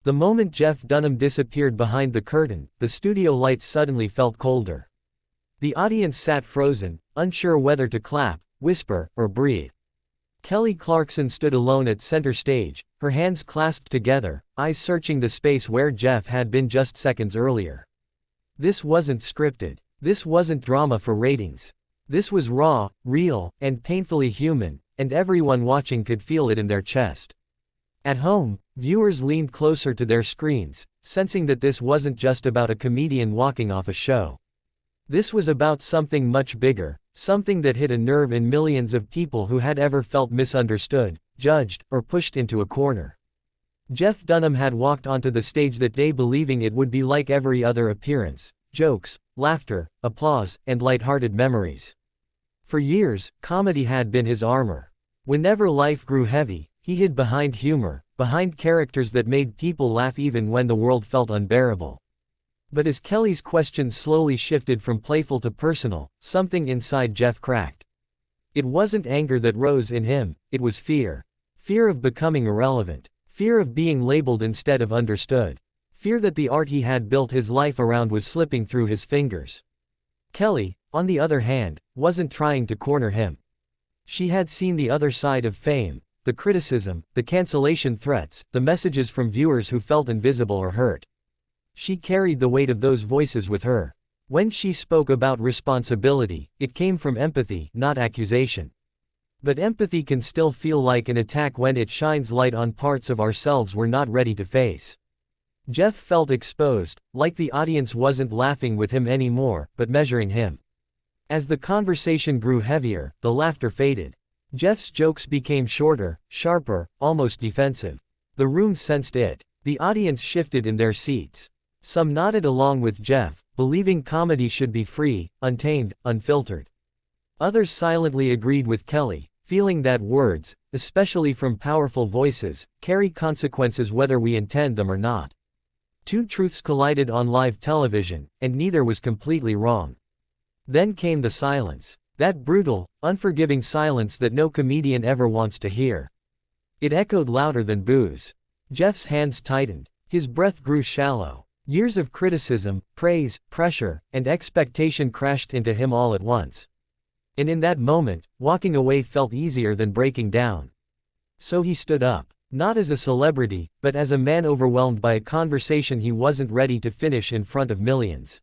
The moment Jeff Dunham disappeared behind the curtain, the studio lights suddenly felt colder. The audience sat frozen, unsure whether to clap, whisper, or breathe. Kelly Clarkson stood alone at center stage, her hands clasped together, eyes searching the space where Jeff had been just seconds earlier. This wasn't scripted. This wasn't drama for ratings. This was raw, real, and painfully human, and everyone watching could feel it in their chest. At home, viewers leaned closer to their screens, sensing that this wasn't just about a comedian walking off a show. This was about something much bigger, something that hit a nerve in millions of people who had ever felt misunderstood, judged, or pushed into a corner. Jeff Dunham had walked onto the stage that day believing it would be like every other appearance: jokes, laughter, applause, and light-hearted memories. For years, comedy had been his armor. Whenever life grew heavy, he hid behind humor, behind characters that made people laugh even when the world felt unbearable. But as Kelly's questions slowly shifted from playful to personal, something inside Jeff cracked. It wasn't anger that rose in him, it was fear. Fear of becoming irrelevant. Fear of being labeled instead of understood. Fear that the art he had built his life around was slipping through his fingers. Kelly, on the other hand, wasn't trying to corner him. She had seen the other side of fame, the criticism, the cancellation threats, the messages from viewers who felt invisible or hurt. She carried the weight of those voices with her. When she spoke about responsibility, it came from empathy, not accusation. But empathy can still feel like an attack when it shines light on parts of ourselves we're not ready to face. Jeff felt exposed, like the audience wasn't laughing with him anymore, but measuring him. As the conversation grew heavier, the laughter faded. Jeff's jokes became shorter, sharper, almost defensive. The room sensed it. The audience shifted in their seats. Some nodded along with Jeff, believing comedy should be free, untamed, unfiltered. Others silently agreed with Kelly, feeling that words, especially from powerful voices, carry consequences whether we intend them or not. Two truths collided on live television, and neither was completely wrong. Then came the silence. That brutal, unforgiving silence that no comedian ever wants to hear. It echoed louder than boos. Jeff's hands tightened. His breath grew shallow. Years of criticism, praise, pressure, and expectation crashed into him all at once. And in that moment, walking away felt easier than breaking down. So he stood up. Not as a celebrity, but as a man overwhelmed by a conversation he wasn't ready to finish in front of millions.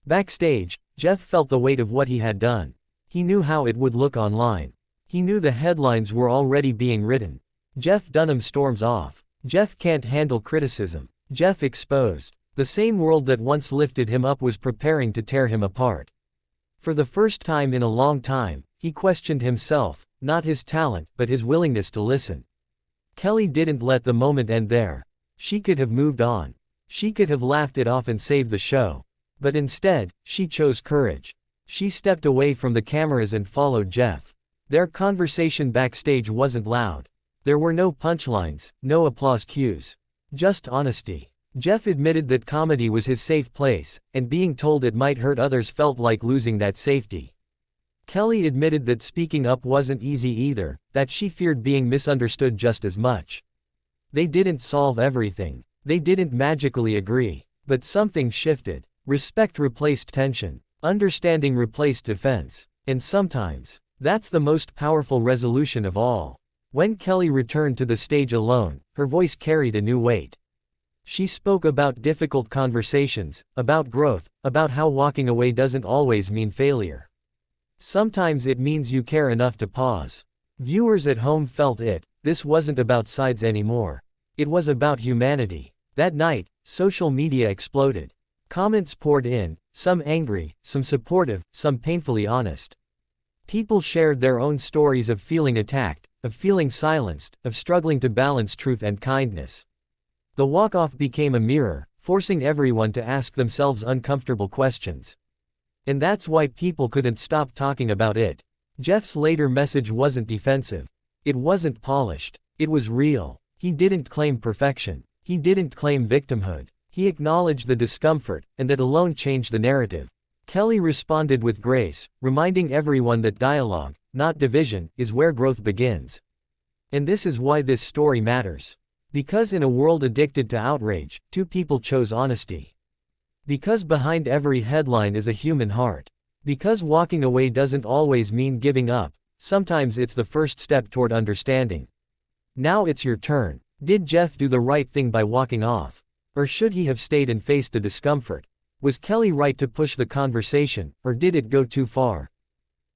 Backstage, Jeff felt the weight of what he had done. He knew how it would look online. He knew the headlines were already being written. Jeff Dunham storms off. Jeff can't handle criticism. Jeff exposed. The same world that once lifted him up was preparing to tear him apart. For the first time in a long time, he questioned himself, not his talent, but his willingness to listen. Kelly didn't let the moment end there. She could have moved on. She could have laughed it off and saved the show. But instead, she chose courage. She stepped away from the cameras and followed Jeff. Their conversation backstage wasn't loud. There were no punchlines, no applause cues. Just honesty. Jeff admitted that comedy was his safe place, and being told it might hurt others felt like losing that safety. Kelly admitted that speaking up wasn't easy either, that she feared being misunderstood just as much. They didn't solve everything. They didn't magically agree. But something shifted. Respect replaced tension. Understanding replaced defense. And sometimes, that's the most powerful resolution of all. When Kelly returned to the stage alone, her voice carried a new weight. She spoke about difficult conversations, about growth, about how walking away doesn't always mean failure. Sometimes it means you care enough to pause. Viewers at home felt it. This wasn't about sides anymore. It was about humanity. That night, social media exploded. Comments poured in, some angry, some supportive, some painfully honest. People shared their own stories of feeling attacked, of feeling silenced, of struggling to balance truth and kindness. The walk-off became a mirror, forcing everyone to ask themselves uncomfortable questions. And that's why people couldn't stop talking about it. Jeff's later message wasn't defensive. It wasn't polished. It was real. He didn't claim perfection. He didn't claim victimhood. He acknowledged the discomfort, and that alone changed the narrative. Kelly responded with grace, reminding everyone that dialogue, not division, is where growth begins. And this is why this story matters. Because in a world addicted to outrage, two people chose honesty. Because behind every headline is a human heart. Because walking away doesn't always mean giving up, sometimes it's the first step toward understanding. Now it's your turn. Did Jeff do the right thing by walking off? Or should he have stayed and faced the discomfort? Was Kelly right to push the conversation, or did it go too far?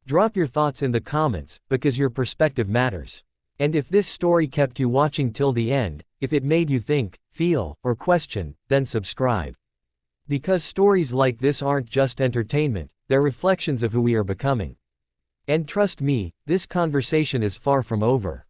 Drop your thoughts in the comments, because your perspective matters. And if this story kept you watching till the end, if it made you think, feel, or question, then subscribe. Because stories like this aren't just entertainment, they're reflections of who we are becoming. And trust me, this conversation is far from over.